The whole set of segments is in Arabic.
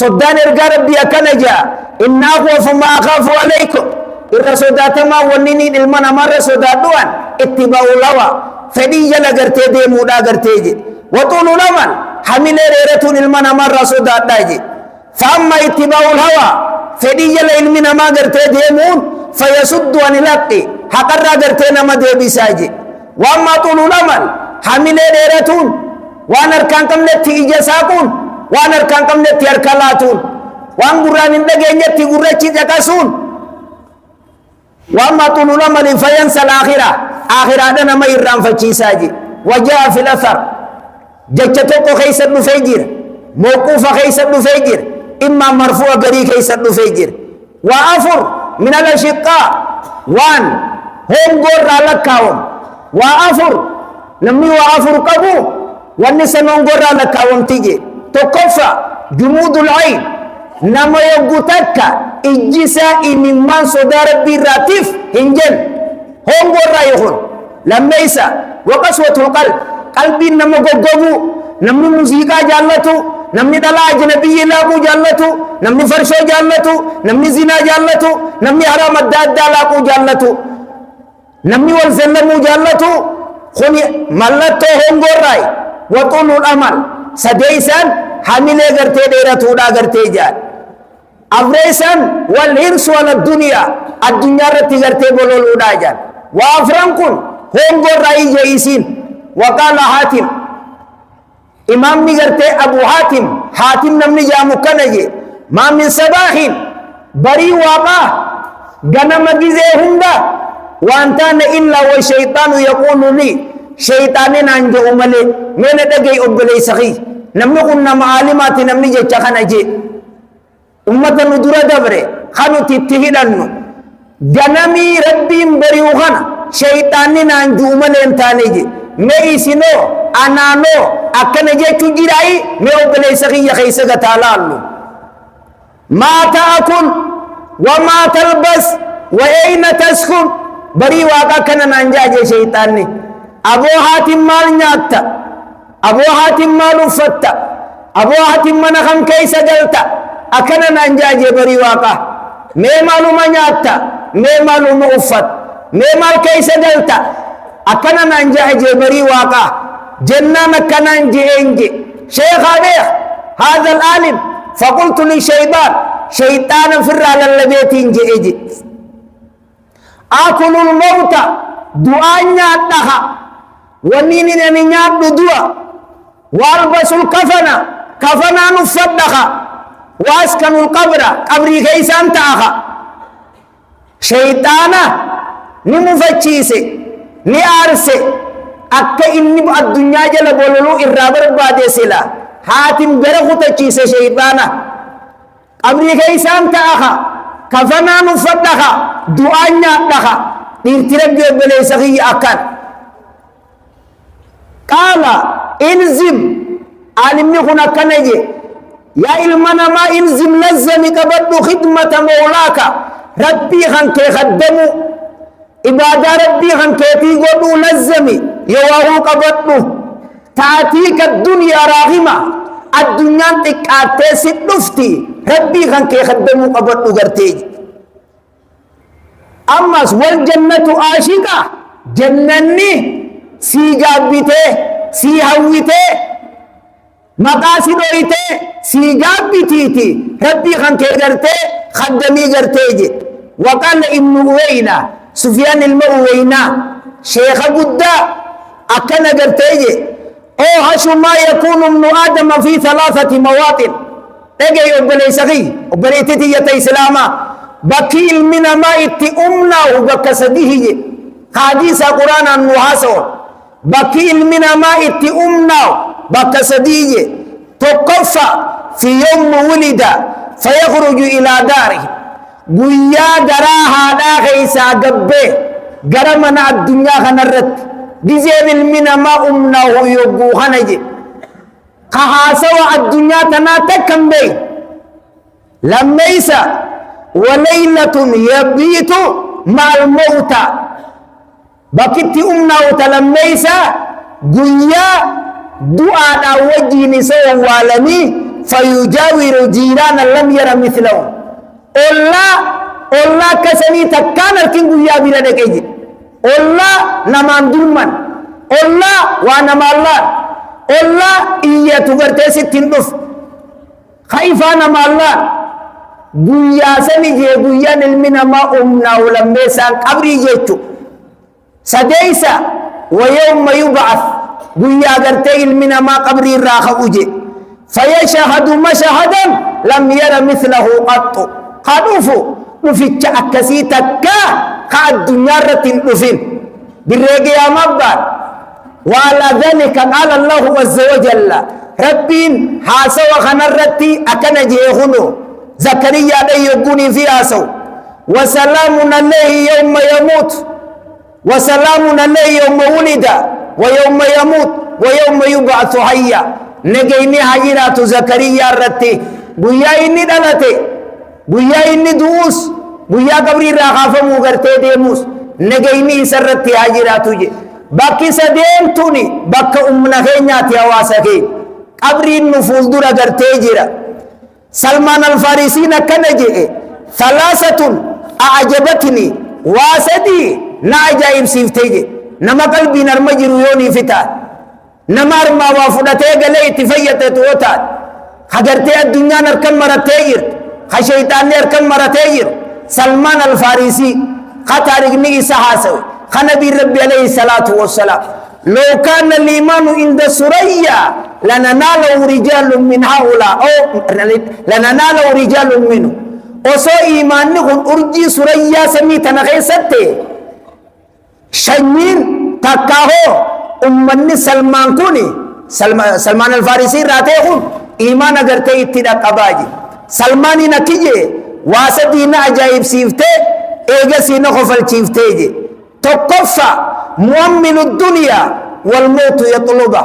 صدان إرقى ربي أكنجا إن أخوف ما أخاف عليكم إذا صداتما ونيني المنا مرة صداتوان اتباع الهوى فدي جل قرتي دي مودا قرتي وطول لمن حمل ريرتون المنا مرة صداتاجي فأما اتباع الهوى فدي جل المنا ما قرتي دي مون فيسد عن الحق حقرا قرتي نما دي بساجي وأما طول لمن حمل ريرتون وانا اركان كم نتي إجاساكون وانا اركان كم نتي اركالاتون وان قران اندقى نتي قرأتي جكاسون وأما طول الأمل فينسى الآخرة آخرة دنا ما يرام فشيساجي وجاء في الأثر جتتوكو خيس ابن فيجر موقوف خيس ابن فيجر إما مرفوع قري خيس ابن فيجر وأفر من الأشقاء وان هم قرى لكاهم وأفر نمي وأفر قبو والنسان هم قرى لكاهم تيجي تكفى جمود العين nama yogutakka ijisa inimman soda rabbi ratif hinjen hongo rayhun lammaysa wa qaswatul qalbi nama gogobu namni musika jallatu namni dala ajnabiyyi laqu jallatu namni farsho jallatu namni zina jallatu namni haram adda laqu jallatu namni wal zallamu jallatu khuni mallato hongo ray wa tulul amal sadaisan hamile garte deratu da garte jaan أفريسان والهرس على الدنيا رتي غرتي بولول وداجان وأفرانكم هم قرأي جيسين وقال حاتم إمام نغرتي أبو حاتم نمني جامو كنجي ما من صباح بري واقع غنم جزي هندا وانتان إلا والشيطان يقول لي شيطانين عنجو أمالي من دقي أبلي سخي نمني قلنا معالمات نمني جيشا خنجي ummata nu dura dabre khanuti tihidanu ganami rabbin bariughana shaytani nan jumalen taneje me isino anano akanaje tujirai me obale sakhiya khaysaga talalu ma taakul wa ma talbas wa ayna taskun bari waqa kana nanjaje shaytani abu hatim mal nyatta abu hatim mal fatta abu hatim man kham kaysa galta akana nanjaje bari waqa me maluma nyatta me maluma uffat me mal kaysa dalta akana nanjaje bari waqa jannana kananje enje shaykh abih هذا العالم فقلت لشيطان شيطان فر على البيت انجي اجي اكل الموت دعاء نياتها ونيني نيات دعاء والبس الكفن كفنا نفدها واسكن القبر قبري كيسان تاخا شيطانا نمفتشيسي نيارسي اكا اني الدنيا جل بولولو الرابر بادي سلا حاتم برخو تشيسي شيطانا قبري كيسان تاخا كفنا نفدها دعانيا تاخا نرترب بلي سخي اكان قال انزم عالمي هنا كنجي يا إلمنا ما إنزم لزمي قبض خدمة مولاك ربي خانك خدمو إبادة ربي خانك تيقودو لزمي يواهو قبضو تأتيك الدنيا راغمة الدنيا تكاتي ستفتي ربي خانك خدمو قبضو قرتيج أمس والجنة آشقة جنني سي جابته سي هوته مقاصد ويته سيجاب بتيتي ربي خان كيغرتي خدمي غرتيجي وقال ابن أوينا سفيان المؤوينا شيخ قدا أكن غرتيجي أوحش ما يكون ابن آدم في 3 مواطن تجي أبلي سخي أبلي تتي سلاما بكيل من ما إتي أمنا وبكسديه حديث قرآن النحاسون بكيل من ما إتي أمنا بكسديه تقفى في يوم ولد فيخرج إلى داره قويا دراها دا غيسا قبه قرمنا الدنيا خنرت ديزيب المنا ما أمنا ويقو خنجي خحاسوا الدنيا تناتكم بي لما يسا وليلة يبيت مع الموتى بكت أمنا وتلما يسا قويا دعاء وجه نساء والمي فيجاور جيرانا لم ير مثلهم الله كسني تكان الكين قويا بلا دكيجي الله نمان دلمن الله وانا ما الله الله إيا تغرتي ستين دف خايفانا ما الله قويا سنجي قويا نلمنا ما أمنا ولميسان قبري جيتو سديسا ويوم يبعث قويا قرتي المنا ما قبري الراخ أجي فيشهد مشهدا لم ير مثله قط خلوفو نفيتش أكسي تكا قاد الدنيا رتين نفين بالرقيا مبار وعلى ذلك قال الله عز وجل ربين حاسوا خنرتي أكن جيهنو زكريا لي يقوني في آسو وسلام عليه يوم يموت وسلام عليه يوم ولد ويوم يموت ويوم يبعث حيا نجيني حجرات زكريا رتي بويا إني دلتي بويا إني دوس بويا قبري راخافة موغرتي ديموس نجيني سرتي حجرات جي باقي سدين توني باقي أمنا خينياتي أواسكي قبري النفوذ دورا غرتي جيرا سلمان الفارسي نكنجي ثلاثة أعجبتني واسدي نعجائب سيفتيجي نما قلبي نرمجر يوني فتات نمار ما وافدته غلي تفيته توتا حجرتي الدنيا نركن مرتير خشيطان نركن مرتير سلمان الفارسي خطارغني سحاسو خنبي ربي عليه الصلاه والسلام لو كان الايمان عند سريا لنناله رجال من هؤلاء او لنناله رجال منه وسو ايمان نكون ارجي سريا سميتنا غيسته شنين تكاهو أمني سلمان كوني سلمان الفارسي راتيهم إيمان أغرتي اتدا قباجي سلماني نكيجي واسدين عجائب سيفته إيجا سينا خفل سيفته تقفى مؤمن الدنيا والموت يطلبه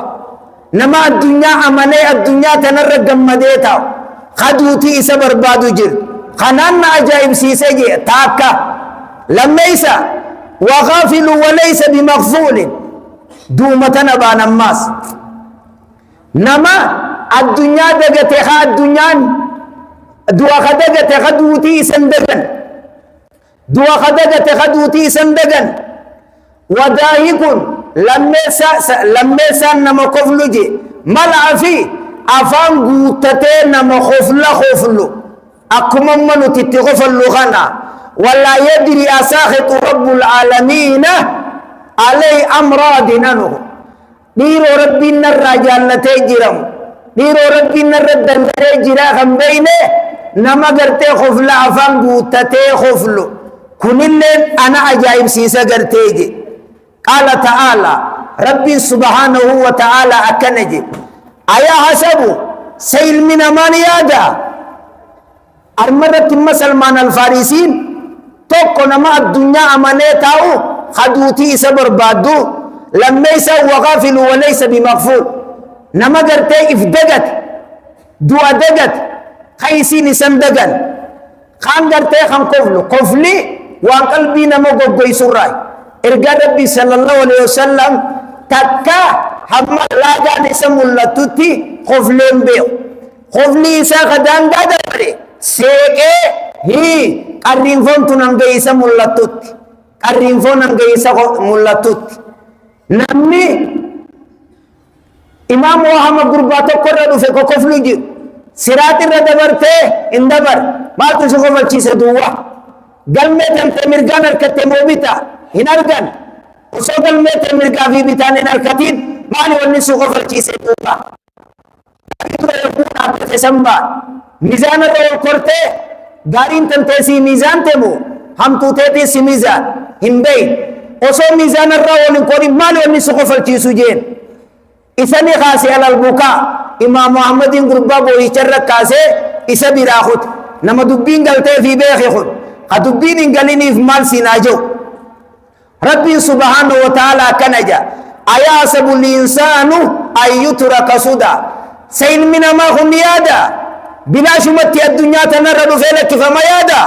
نما الدنيا أمني الدنيا تنرق مديتا خدوتي إسا بربادو جر خنان عجائب سيسجي تاكا لما إسا وغافل وليس بمغفول دومتنا بان الناس نما الدنيا دغتها الدنيا دوا خدغت خدوتي سندغن دوا خدغت خدوتي سندغن وداهق لما نما كفلجي ملع في افان غوتته نما خفلو اكم من تتغفل غنا ولا يدري اساخط رب العالمين علي أمراض ننو ديرو ربي الرجال نتجرم ديرو ربي الرد نتجرم بينه نما قرتي خفل أفنقو تتي خفلو كن اللين أنا عجائب سيسا قرتيجي قال تعالى ربي سبحانه وتعالى أكنجي أيا حسبو سيل من أمان يادا أرمرت مسلمان الفارسين توقو نما الدنيا أمانيتاو خدوتي سبر بادو لما يسوى وغافل وليس بمغفول نما قرتي افدقت دوا دقت خيسين سندقن خان قرتي خان قفلي وان قلبي نما قبقي سراي ارقى ربي صلى الله عليه وسلم تكا حما لا جاني سمو اللتوتي قفلين بيو قفلي إسا خدان قدري سيكي هي قرين فونتو نمجي سمو اللتوتي الرنفون انجيسا ملتوت نمني إمام وهم قرباتو قرر في كفلو جي سرات الردبرته اندبر ما تشوفوا الشيء سدوا قلمة تمرجان الكتمو بيتا هنرجان وسوق قلمة تمرجا في بيتان هنركتين ما نولي سوق الشيء سدوا تسمى ميزان الرول كرته دارين تنتسي ميزان تمو هم توتي سي ميزان هندي وسو ميزان الرول كوري ما نولي سوق الشيء سجين إسني خاصي على البكاء إمام محمد قربا بوي شرك كاسه إسا براخد نما دبين قلته في بيخ يخد خدبين قليني في مال سيناجو ربي سبحانه وتعالى كنجا أياسب الإنسان أن يترك سدى سين من ما هم يادا بلا شمتي الدنيا تنرد فيلك فما يادا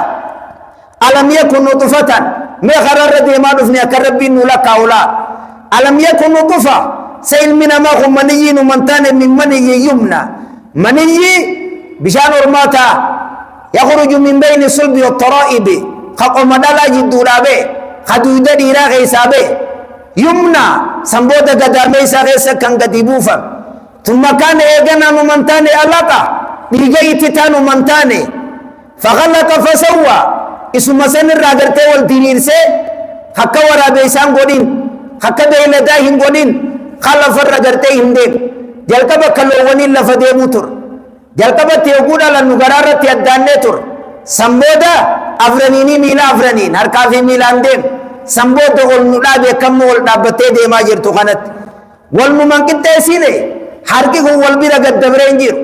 ألم يكن نطفة ما خرر ديما دفنيا كربين لك أولا ألم يكن نطفة سيل من ما هم منيين ومنتان من مني يمنى مني بشان أرماتا يخرج من بين الصلب والترائب خقوم دالا جدو رابي خدودة ديرا غيسابي يمنى سنبودا قدامي ساغيسا كان قدبوفا ثم كان إيغانا ممنتاني ألاقا بيجي تانو منتاني فغلق فسوى اسم مسن الراغرتي والدينير سي حكا ورا بيسان قدين حكا بيلداهم قدين خلف الراغرتي هندين جلقبا كلووني لفدي موتر جلقبا تيوغودا لنغرارة يداني تر سنبودا أفرنيني ميلا أفرنين هركافي ميلان دين سنبودا والنولا بكم والدابتي دي ما جرتو خانت والممكن تيسيني حركي هو والبيرا قد دبرين جير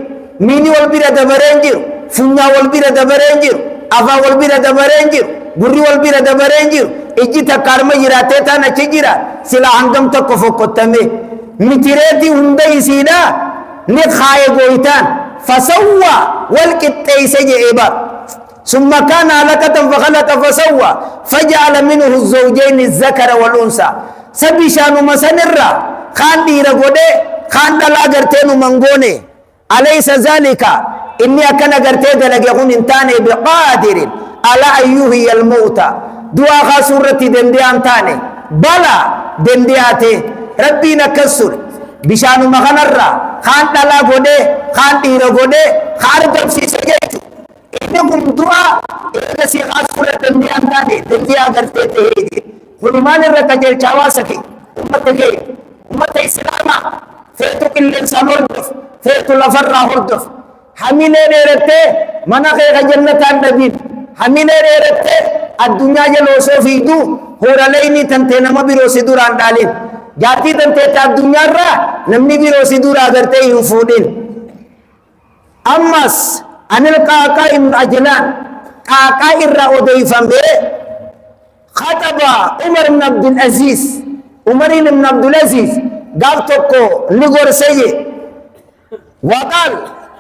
ميني والبيرا دبرين جير فنيا والبيرا دبرين جير أفا والبيرا دبرين جير بري والبيرا دبرين جير إجي تكارما جراتي تانا چجيرا سلا هنگم تکو فوقتمي متريتي هنده سيدا نخاي قويتان فسوى والكتئيس جئبا ثم كان علقة فخلق فسوى فجعل منه الزوجين الذكر والأنثى سبشان مسنرا خان ديرا قده خان دلا غرتين منغوني أليس ذلك إني أكن غرتين دلقون انتاني بقادر على أيهي الموتى دعا سورة دنديان تاني بلا دندياتي ربي نكسر بشان مغنرا خان دلا قده خان ديرا قده خارج سيسجيتو إنكم دعا إذا سيغا سورة دنديان تاني دنديان غرتين تهيدي خلمان الرقجل چاواسكي أمتك أمت إسلاما فيتو كل إنسان هردف فيتو لفرا هردف حميني ريرتي مناخي جنة النبي حميني ريرتي الدنيا جلوسو فيدو هورا ليني تنتين ما بيروسي دوران دالين جاتي تنتين تا الدنيا را نمني بيروسي دورا غرتي ينفودين أمس أن القاقا إم أجلان قاقا إرى أضيفا بي خطب عمر بن عبد العزيز عمر بن عبد العزيز قالتكو نقول سيء وقال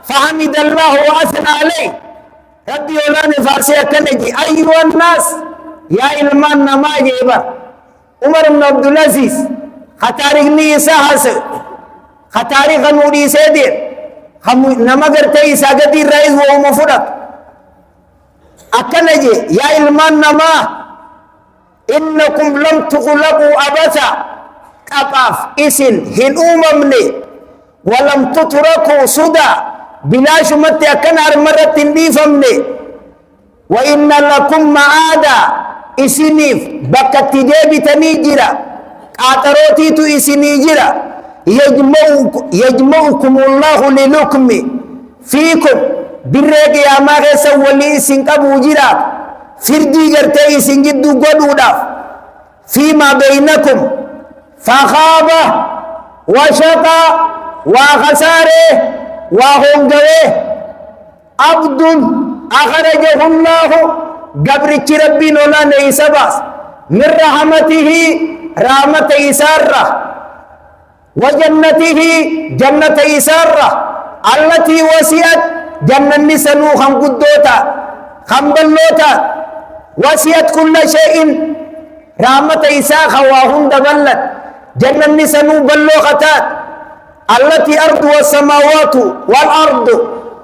فحمد الله وأثنى عليه ربي ولاني فارسيا كنجي أيها الناس يا إلمان نماجي إبا عمر بن عبد العزيز خطارق نيسا حسن خطارق نوري سيدير نمغر تيسا قدير رئيس وهو مفرق أكنجي يا إلمان نما إنكم لم تخلقوا أبدا كفاف إسن هن أممني ولم تتركوا صدا بلا شمت أكن مرة تنديفمني وإن لكم معادا إسنيف بكت جيبي تنيجرا قاتروتي تو إسنيجرا يجمعكم الله للكم فيكم بريك يا ماغيسا ولي إسن كبو جرا فردي جرتي إسن جدو قدودا فيما بينكم فخاب وشقى وخساره وهنجوه عبد أخرجه الله قبرك ربي نولا نيسباس من رحمته رحمة إسارة وجنته جنة إسارة التي وسعت جنة سنو خم قدوتا خم بلوتا وسعت كل شيء رحمة إساء خواهن دبلت جنة سنو بلوغتات التي أرض والسماوات والأرض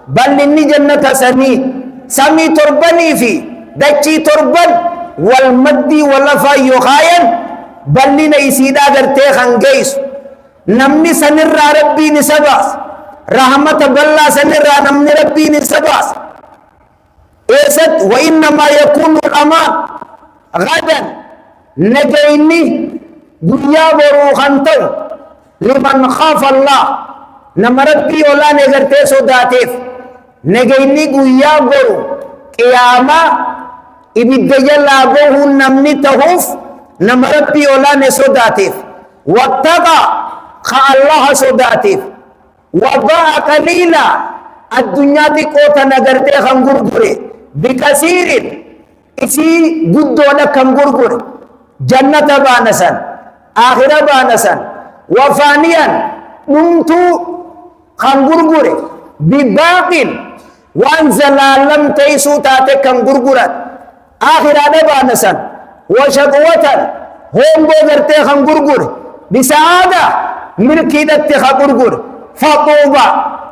بل إني جنة سمي تربني في دجي تربن والمدي واللفا يخاين بل لنا يسيدا غرتيخن جيس نمني سنر ربي نسباس رحمة بالله سنر نمني ربي نسباس إيسد وإنما يكون الأمان غدا نجيني دنيا بروخنتو لمن خاف الله نمربي ولا نغرتي صداتيف نجيني قويا برو قياما إبدجل أبوه نمني تهوف نمربي ولا نصداتيف واتقى خا الله صداتيف وضاع قليلا الدنيا دي قوتا نغرتي خنغرغري بكثير إسي قدو لكم غرغري جنة بانسان آخرة بانسان وفانيا نمتو خنغرغري بباقين وانزل لم تيسو تاتي كم غرغرات آخرة بانسان وشقوة هم بغرتي خنغرغري بسعادة ملكي دتي خنغرغري فطوبة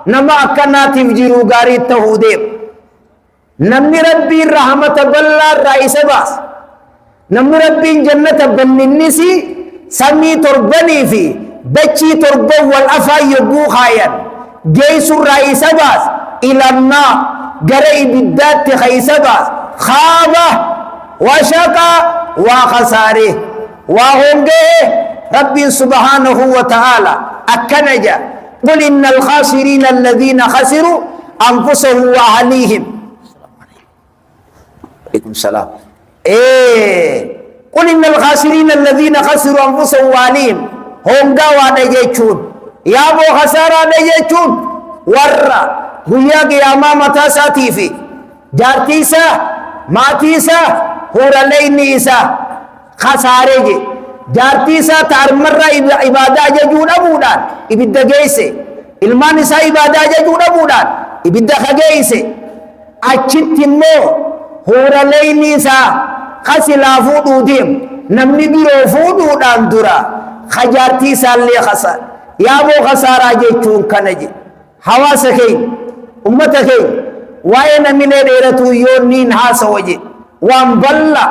نما أكناتي جيرو غاري تهوديم نمني ربي رحمة بالله رئيس باس نمني ربي جنة بننسي سمي تربني في بچي تربو والأفا يبو خاين جيس الرئيس باس إلى النار قرئ بالذات خيس باس خابه وشقى وخساره وهنجه ربي سبحانه وتعالى أكنجا قل إن الخاسرين الذين خسروا أنفسهم وأهليهم عليكم السلام قل إن الخاسرين الذين خسروا أنفسهم وأهليهم هنجا ودجيتشون يا أبو خسارة دجيتشون ورّا هيا قياما متى ساتيفي جارتيسا ماتيسا هورا لينيسا خسارجي جارتيسا تارمرة عبادة ججون أبودان إبدا جيسي المانسا عبادة ججون أبودان إبدا خجيسي أجت مو هورا لينيسا خسلا فودو ديم نمني بيرو فودو دان درا خجارتيسا اللي خسار يا بو خسارة جيتون كنجي حواسكين أمتكين وين من ديرتو يونين هاسا وجي وان بلا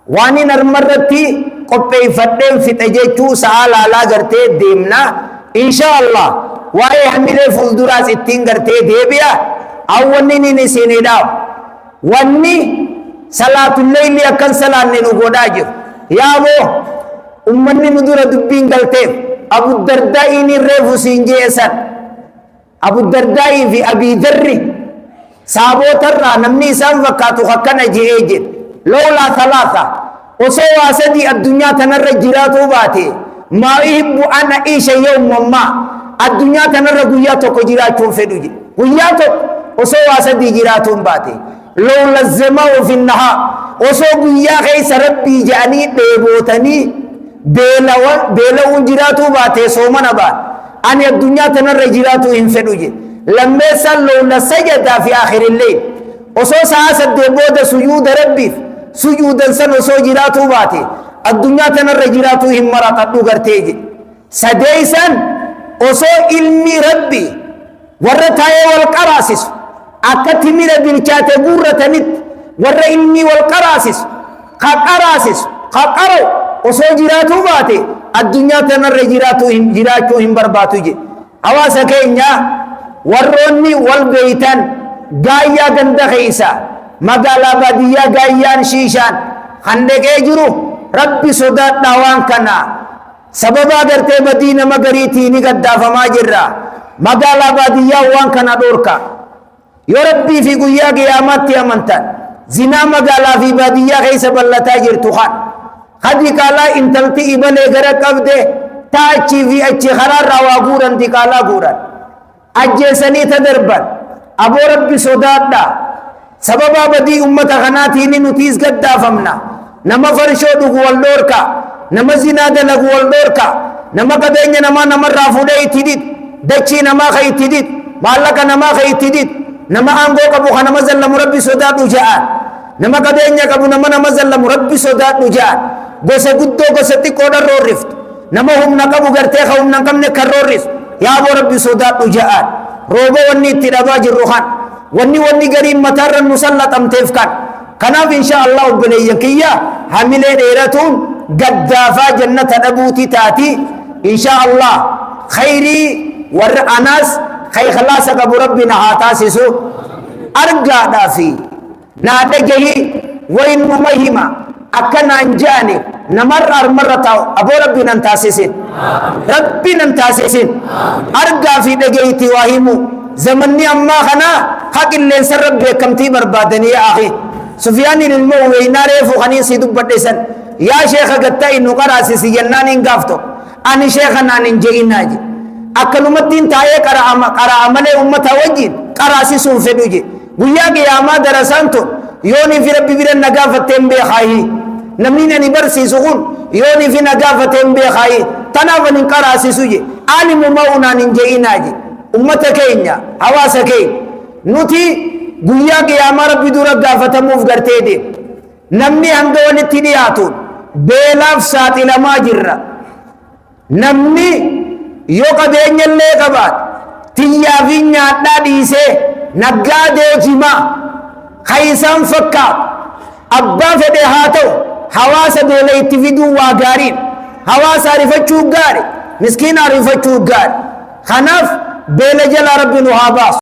واني نرمرتي قبي فدين في تجيتو سالا لا غرتي ديمنا إن شاء الله واي حمل فلدراس اتين غرتي ديبيا أولي نسيني داو واني صلاة الليل أكن صلاة ننقوداجر يا أبو أمني ندور دبين غلتي أبو الدرداء نرفو سنجيسا أبو الدرداء في أبي ذري سابو ترى نمني سام فكاتو خكنا جيجد لولا ثلاثة وسوى سدي الدنيا تنر جراتو باتي ما يحب أن أعيش يوم ما الدنيا تنر قياتو كجراتو فدوجي قياتو وسوى سدي جراتو باتي لولا الزمان في النهار وسوى قيا خيس ربي جاني بيبوتني بيلون جراتو باتي سومنا بات أن الدنيا تنر جراتو فدوجي لما يصلوا لسجد في آخر الليل وصو ساسد ديبود سجود ربي سجودا سن وصو جراتو باتي الدنيا تنر جراتو هم مراتو غرتيجي سديسا وصو علمي ربي ورتاي والقراسس أكتمر بالكات بورتنت ور علمي والقراسس قرو وصو جراتو باتي الدنيا تنر جراتو هم برباتو جي أواسا كينيا warroonni wal beeytan gaayyaa ganda keeysa magaalaa baadiyyaa gaayyaan shiishaan handhaqee jiru rabbi sodaadhaa waan kana sababa agartee badii nama gariitii ni gaddaafamaa jirra magaalaa baadiyyaa waan kana dhorka yoo rabbii fi guyyaa qiyaamaatti amantan zinaa magaalaa fi baadiyyaa keeysa ballataa jirtu kan hadi kaalaa intalti ibalee gara qabde taachii fi achi karaarraa waa guuran tikaalaa guuran أجسني تدربا أبو ربي صدادا سبب بدي أمة خناتي نتيز قد دافمنا نما فرشو دغو والدوركا نما زناد لغو والدوركا نما قدين نما رافودي تديد دچي نما خي تديد مالك نما خي تديد نما أنغو كبو خنما زل مربي صداد جاء نما قدين كبو نما زل مربي صداد جاء غوسه قدو غوسه تيكودر رورفت نما هم نكبو غرتي هم نكم نكرورفت يا أبو ربي صدات جاءت روبو وني تدابا جروخان وني غريم مطر المسلط امتفكان كناف إن شاء الله بليكية حملة ديرتون قدافا جنة نبوتي تاتي إن شاء الله خيري ور أناس خي خلاصك أبو ربي نهاتاسسو أرقى دافي نادجه وين مهمة أكنا أنجاني نمر مرة أبو ربي ننتاسسين ربي ننتاسسين أرقى في دقيتي واهمو زمني أما خنا حق اللي سر ربي كمتي بربادني يا أخي سفيان المووي ناريفو خنين سيدو بدسن يا شيخ قتا إنو قراسي جنان انقافتو أني شيخنا ننجئين ناجي أكلمتين تاية قرأ عمل أمتا وجين قراسي سنفدوجي وياك يا ما درسانتو يوني في ربي بيرن نقافتين بيخاهي نمين نبرسي سخون يوني في نقافتين بيخاهي تنافن قراسي سوجي عالم مونا ننجئين ناجي أمتا كينيا حواسا كين نوتي وياك يا ما ربي دورا قافتموف قرتيدي نمني هندون التدياتون بيلاف ساتي لما جرّا نمني يو قبين يلي قبات tiyyaa fi nyaadhaa dhiisee naggaadee jimaa kaysaan fakkaatu abbaa fedhe haa ta'u hawaasa beela itti fiduu waa gaariin hawaasa arifachuu gaari miskiina arifachuu gaari kanaaf beela jala rabbi nu haa baasu